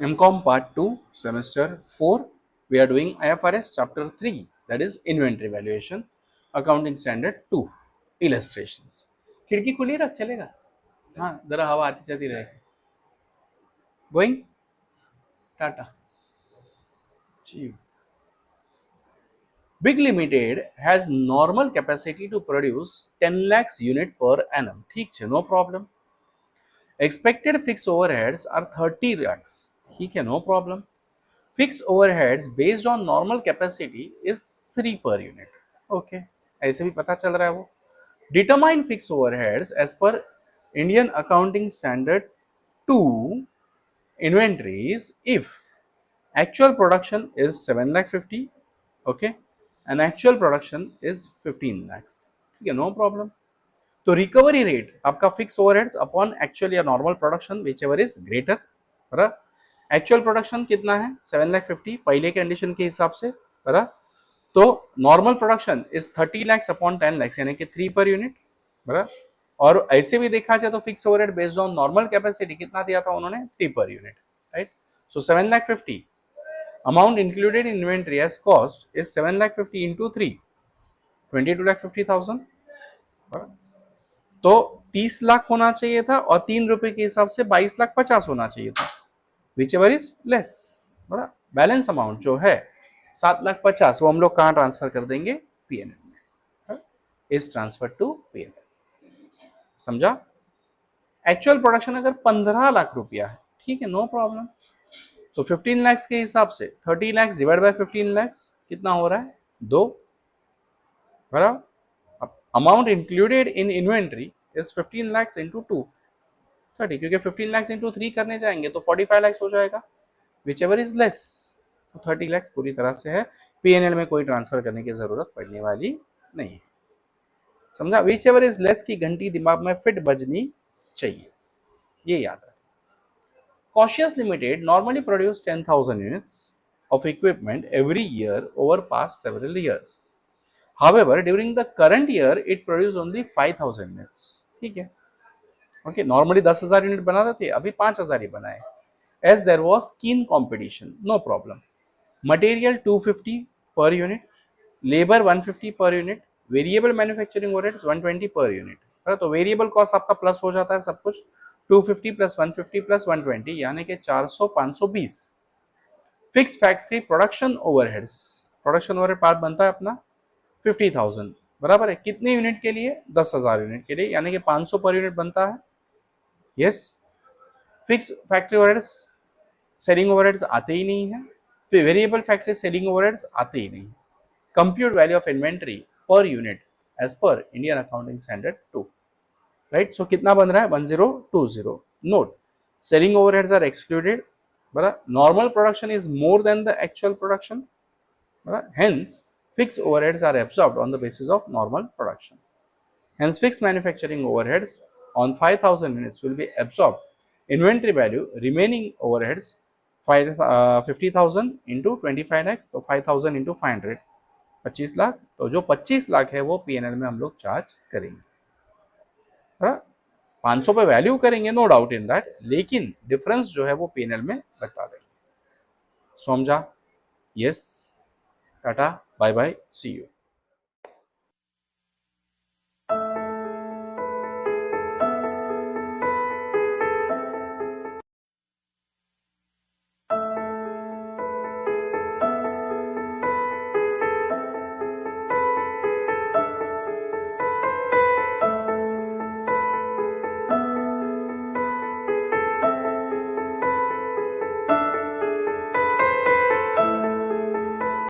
MCOM Part 2, Semester 4. We are doing IFRS Chapter 3, that is Inventory Valuation, Accounting Standard 2, Illustrations. खिड़की खुली रख, चलेगा? हाँ, जरा हवा आती जाती रहे. Going? Tata. Big Limited has normal capacity to produce 10 lakhs unit per annum. ठीक है, no problem. Expected fixed overheads are 30 lakhs. ठीक है, no problem. Fixed overheads based on normal capacity is 3 per unit. Okay, ऐसे भी पता चल रहा है वो. Determine fixed overheads as per Indian Accounting Standard 2 inventories if actual production is 7 lakh 50, okay, and actual production is 15 lakhs. ठीक है, no problem. तो रिकवरी रेट आपका फिक्स ओवरहेड्स अपॉन एक्चुअल या normal production which ever is greater. Actual production कितना है 7,50,000 पहले condition के हिसाब से. तो normal production is 30 lakhs upon 10 lakhs यानी कि 3 पर यूनिट. और ऐसे भी देखा जाए तो fix overhead based on normal capacity कितना दिया था उन्होंने 3 per unit. Right. So 7,50,000 amount included in inventory as cost is 7,50,000 into 3 22,50,000. तो 30 लाख होना चाहिए था और 3 रुपए के हिसाब से 22,50,000 होना चाहिए था, विच एवर इज लेस. बड़ा बैलेंस अमाउंट जो है 7,50,000 वो हम लोग कहाँ ट्रांसफर कर देंगे पीएनएल में. Is transfer to PNL. समझा. एक्चुअल प्रोडक्शन अगर 15 लाख रुपया है, ठीक है, नो प्रॉब्लम. तो 15 lakhs के हिसाब से 30 lakhs डिवाइड बाय 15 lakhs कितना हो रहा है 2. बराबर. Amount included in inventory is 15 lakhs into 2 30, क्योंकि 15 lakhs इंटू 3 करने जाएंगे तो 45 lakhs हो जाएगा, विच एवर इज लेस. तो 30 lakhs पूरी तरह से है, पीएनएल में कोई ट्रांसफर करने की जरूरत पड़ने वाली नहीं है. समझा. विच एवर इज लेस की घंटी दिमाग में फिट बजनी चाहिए, ये याद रखें. Cautious Limited normally produce 10,000 units of equipment every year over past several years. However, during the current year, it produced only 5,000 units. ठीक है. ओके, नॉर्मली 10,000 यूनिट बनाते थे, अभी 5,000 ही बनाए. As there was keen competition, no problem. Material 250 per unit, labour 150 per unit, variable manufacturing overheads 120 per unit. तो variable cost आपका plus हो जाता है सब कुछ. 250 प्लस 150 प्लस 120 यानी कि 400 520. Fix factory production overheads, production overhead part बनता है अपना 50,000. बराबर है. कितने यूनिट के लिए 10,000 यूनिट के लिए, यानी कि 500 पर यूनिट बनता है. Yes. Fix factory overheads selling overheads आते ही नहीं है, फिर वेरिएबल फैक्ट्री सेलिंग ओवरहेड्स आते ही नहीं. Compute value of inventory per unit as per Indian accounting standard 2. Right. So कितना बन रहा है 1020. Note, selling overheads are excluded. बराबर. Normal production is more than the actual production. Hence, fixed overheads are absorbed on the basis of normal production. Hence, fixed manufacturing overheads on 5,000 units will be absorbed. Inventory value remaining overheads 50,000 into 25 lakhs, तो 5,000 into 500 25 lakh. तो जो 25 लाख है वो PNL में हम लोग charge करेंगे. 500 पे वैल्यू करेंगे, नो डाउट इन दैट, लेकिन डिफरेंस जो है वो पीएनएल में बता देंगे. समझा. Yes. Tata, bye bye, see you.